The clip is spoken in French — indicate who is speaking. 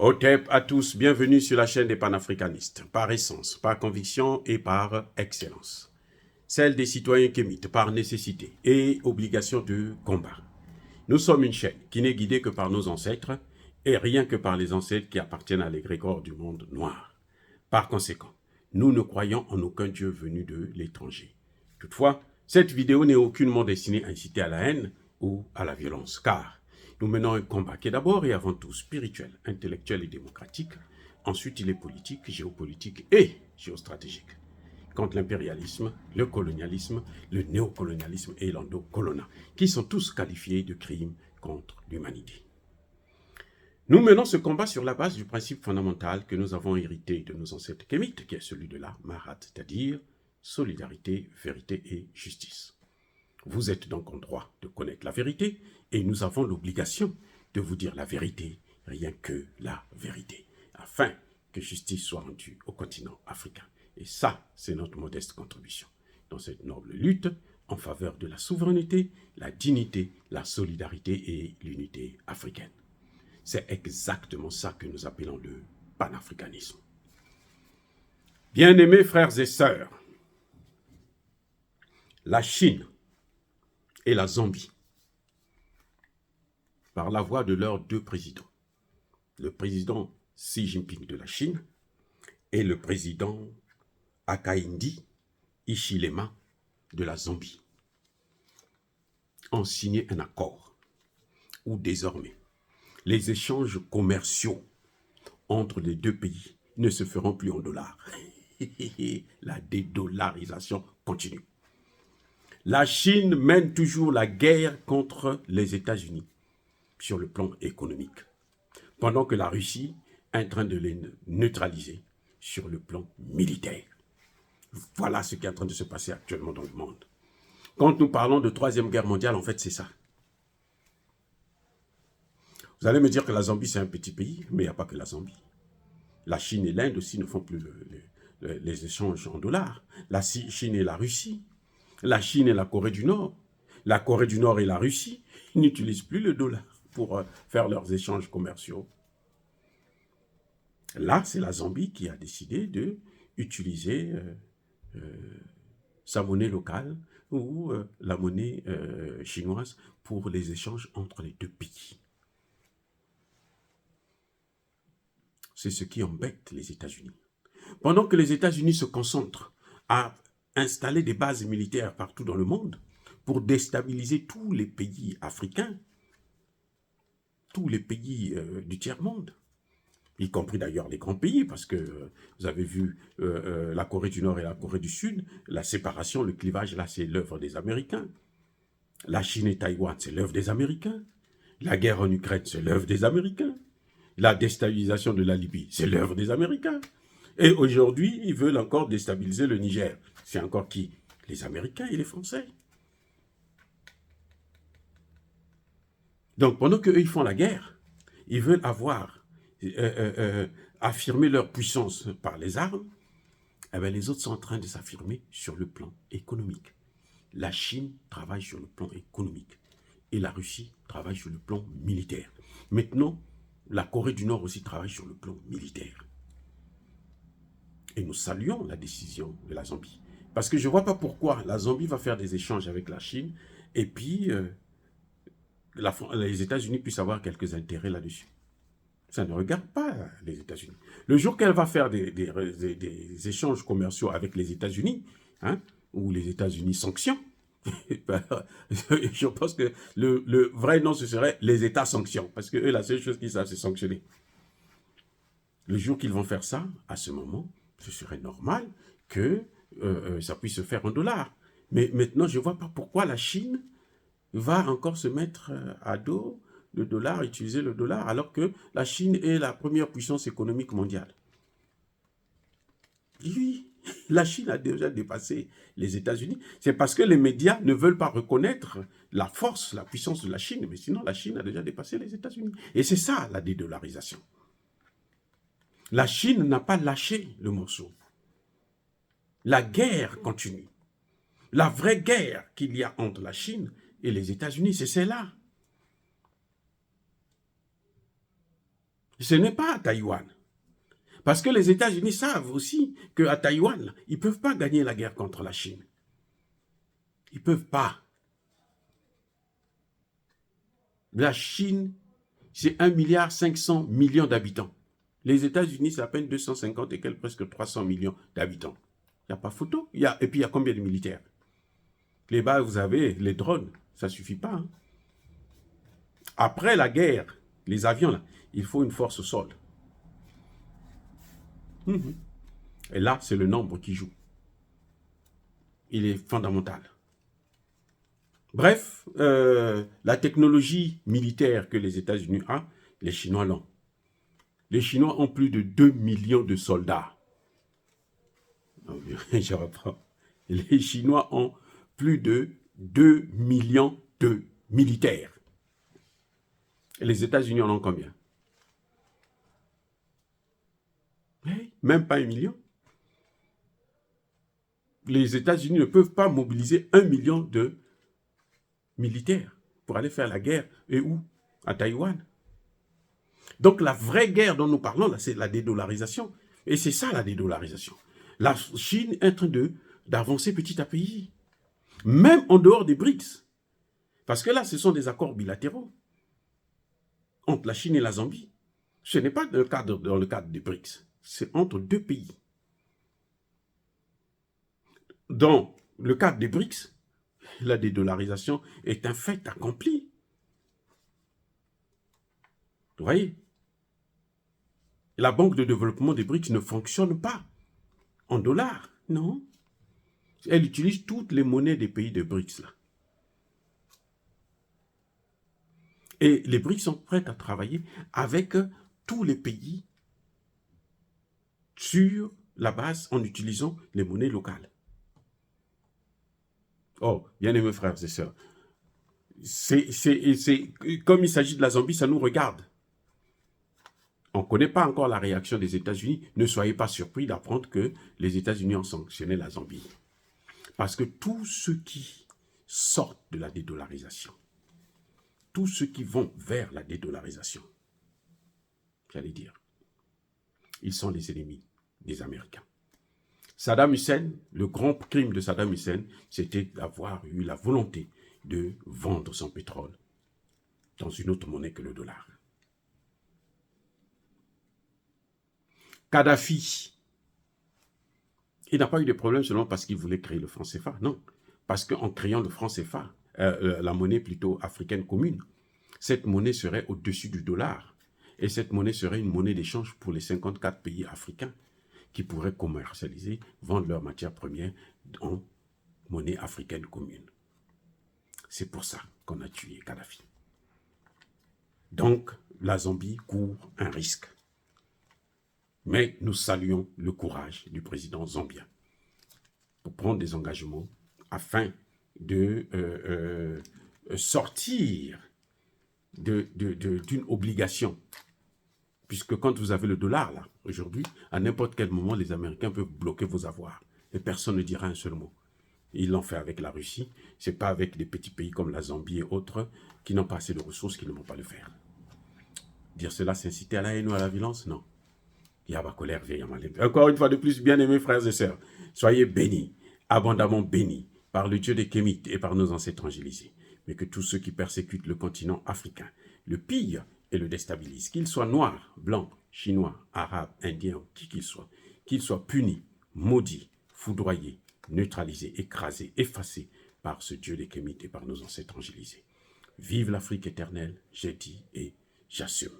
Speaker 1: Otep à tous, bienvenue sur la chaîne des panafricanistes, par essence, par conviction et par excellence. Celle des citoyens kémites, par nécessité et obligation de combat. Nous sommes une chaîne qui n'est guidée que par nos ancêtres et rien que par les ancêtres qui appartiennent à l'égrégore du monde noir. Par conséquent, nous ne croyons en aucun Dieu venu de l'étranger. Toutefois, cette vidéo n'est aucunement destinée à inciter à la haine ou à la violence, car nous menons un combat qui est d'abord et avant tout spirituel, intellectuel et démocratique. Ensuite, il est politique, géopolitique et géostratégique. Contre l'impérialisme, le colonialisme, le néocolonialisme et l'endocolonat, qui sont tous qualifiés de crimes contre l'humanité. Nous menons ce combat sur la base du principe fondamental que nous avons hérité de nos ancêtres kémites, qui est celui de la Marat, c'est-à-dire solidarité, vérité et justice. Vous êtes donc en droit de connaître la vérité et nous avons l'obligation de vous dire la vérité, rien que la vérité, afin que justice soit rendue au continent africain. Et ça, c'est notre modeste contribution dans cette noble lutte en faveur de la souveraineté, la dignité, la solidarité et l'unité africaine. C'est exactement ça que nous appelons le panafricanisme. Bien-aimés frères et sœurs, la Chine et la Zambie, par la voix de leurs deux présidents, le président Xi Jinping de la Chine et le président Hakainde Hichilema de la Zambie, ont signé un accord où désormais les échanges commerciaux entre les deux pays ne se feront plus en dollars. La dédollarisation continue. La Chine mène toujours la guerre contre les États-Unis sur le plan économique, pendant que la Russie est en train de les neutraliser sur le plan militaire. Voilà ce qui est en train de se passer actuellement dans le monde. Quand nous parlons de Troisième Guerre mondiale, en fait, c'est ça. Vous allez me dire que la Zambie, c'est un petit pays, mais il n'y a pas que la Zambie. La Chine et l'Inde aussi ne font plus les échanges en dollars. La Chine et la Russie. La Chine et la Corée du Nord. La Corée du Nord et la Russie n'utilisent plus le dollar pour faire leurs échanges commerciaux. Là, c'est la Zambie qui a décidé d'utiliser sa monnaie locale ou la monnaie chinoise pour les échanges entre les deux pays. C'est ce qui embête les États-Unis. Pendant que les États-Unis se concentrent à installer des bases militaires partout dans le monde pour déstabiliser tous les pays africains, tous les pays du tiers-monde, y compris d'ailleurs les grands pays, parce que vous avez vu la Corée du Nord et la Corée du Sud, la séparation, le clivage, là, c'est l'œuvre des Américains. La Chine et Taïwan, c'est l'œuvre des Américains. La guerre en Ukraine, c'est l'œuvre des Américains. La déstabilisation de la Libye, c'est l'œuvre des Américains. Et aujourd'hui, ils veulent encore déstabiliser le Niger. C'est encore qui? Les Américains et les Français. Donc, pendant qu'eux, ils font la guerre, ils veulent avoir, affirmer leur puissance par les armes, eh bien, les autres sont en train de s'affirmer sur le plan économique. La Chine travaille sur le plan économique et la Russie travaille sur le plan militaire. Maintenant, la Corée du Nord aussi travaille sur le plan militaire. Et nous saluons la décision de la Zambie. Parce que je ne vois pas pourquoi la Zambie va faire des échanges avec la Chine et puis les États-Unis puissent avoir quelques intérêts là-dessus. Ça ne regarde pas les États-Unis. Le jour qu'elle va faire des échanges commerciaux avec les États-Unis, hein, ou les États-Unis sanctions, je pense que le vrai nom, ce serait les États sanctions. Parce que eux, la seule chose qu'ils savent, c'est sanctionner. Le jour qu'ils vont faire ça, à ce moment, ce serait normal que ça puisse se faire en dollars. Mais maintenant, je ne vois pas pourquoi la Chine va encore se mettre à dos le dollar, utiliser le dollar, alors que la Chine est la première puissance économique mondiale. Oui, la Chine a déjà dépassé les États-Unis. C'est parce que les médias ne veulent pas reconnaître la force, la puissance de la Chine. Mais sinon, la Chine a déjà dépassé les États-Unis. Et c'est ça, la dédollarisation. La Chine n'a pas lâché le morceau. La guerre continue. La vraie guerre qu'il y a entre la Chine et les États-Unis, c'est celle-là. Ce n'est pas à Taïwan. Parce que les États-Unis savent aussi qu'à Taïwan, ils ne peuvent pas gagner la guerre contre la Chine. Ils ne peuvent pas. La Chine, c'est 1,5 milliard d'habitants. Les États-Unis, c'est à peine 250 et quelques, presque 300 millions d'habitants. Il n'y a pas photo. Et puis, il y a combien de militaires? Les bas, vous avez les drones. Ça ne suffit pas. Hein. Après la guerre, les avions, là, il faut une force au sol. Et là, c'est le nombre qui joue. Il est fondamental. Bref, la technologie militaire que les États-Unis ont, les Chinois l'ont. Les Chinois ont plus de 2 millions de soldats. Je reprends. Les Chinois ont plus de 2 millions de militaires. Et les États-Unis en ont combien? Même pas 1 million. Les États-Unis ne peuvent pas mobiliser 1 million de militaires pour aller faire la guerre. Et où? À Taïwan. Donc la vraie guerre dont nous parlons, là, c'est la dédollarisation. Et c'est ça la dédollarisation. La Chine est en train d'avancer petit à petit. Même en dehors des BRICS. Parce que là, ce sont des accords bilatéraux entre la Chine et la Zambie. Ce n'est pas dans le cadre des BRICS. C'est entre deux pays. Dans le cadre des BRICS, la dédollarisation est un fait accompli. Vous voyez? La banque de développement des BRICS ne fonctionne pas en dollars, non. Elle utilise toutes les monnaies des pays de BRICS, là. Et les BRICS sont prêts à travailler avec tous les pays sur la base en utilisant les monnaies locales. Oh, bien aimés frères et sœurs, comme il s'agit de la Zambie, ça nous regarde. On ne connaît pas encore la réaction des États-Unis. Ne soyez pas surpris d'apprendre que les États-Unis ont sanctionné la Zambie. Parce que tous ceux qui sortent de la dédollarisation, tous ceux qui vont vers la dédollarisation, j'allais dire, ils sont les ennemis des Américains. Saddam Hussein, le grand crime de Saddam Hussein, c'était d'avoir eu la volonté de vendre son pétrole dans une autre monnaie que le dollar. Kadhafi, il n'a pas eu de problème seulement parce qu'il voulait créer le franc CFA, non. Parce qu'en créant le franc CFA, la monnaie plutôt africaine commune, cette monnaie serait au-dessus du dollar. Et cette monnaie serait une monnaie d'échange pour les 54 pays africains qui pourraient commercialiser, vendre leurs matières premières en monnaie africaine commune. C'est pour ça qu'on a tué Kadhafi. Donc, la Zambie court un risque. Mais nous saluons le courage du président zambien pour prendre des engagements afin de sortir d'une obligation. Puisque quand vous avez le dollar, là, aujourd'hui, à n'importe quel moment, les Américains peuvent bloquer vos avoirs. Et personne ne dira un seul mot. Ils l'ont fait avec la Russie. Ce n'est pas avec des petits pays comme la Zambie et autres qui n'ont pas assez de ressources qui ne vont pas le faire. Dire cela, c'est inciter à la haine ou à la violence? Non. Colère, encore une fois de plus, bien-aimés frères et sœurs, soyez bénis, abondamment bénis, par le Dieu des Kémites et par nos ancêtres angélisés. Mais que tous ceux qui persécutent le continent africain, le pillent et le déstabilisent, qu'ils soient noirs, blancs, chinois, arabes, indiens, qui qu'ils soient punis, maudits, foudroyés, neutralisés, écrasés, effacés par ce Dieu des Kémites et par nos ancêtres angélisés. Vive l'Afrique éternelle, j'ai dit et j'assume.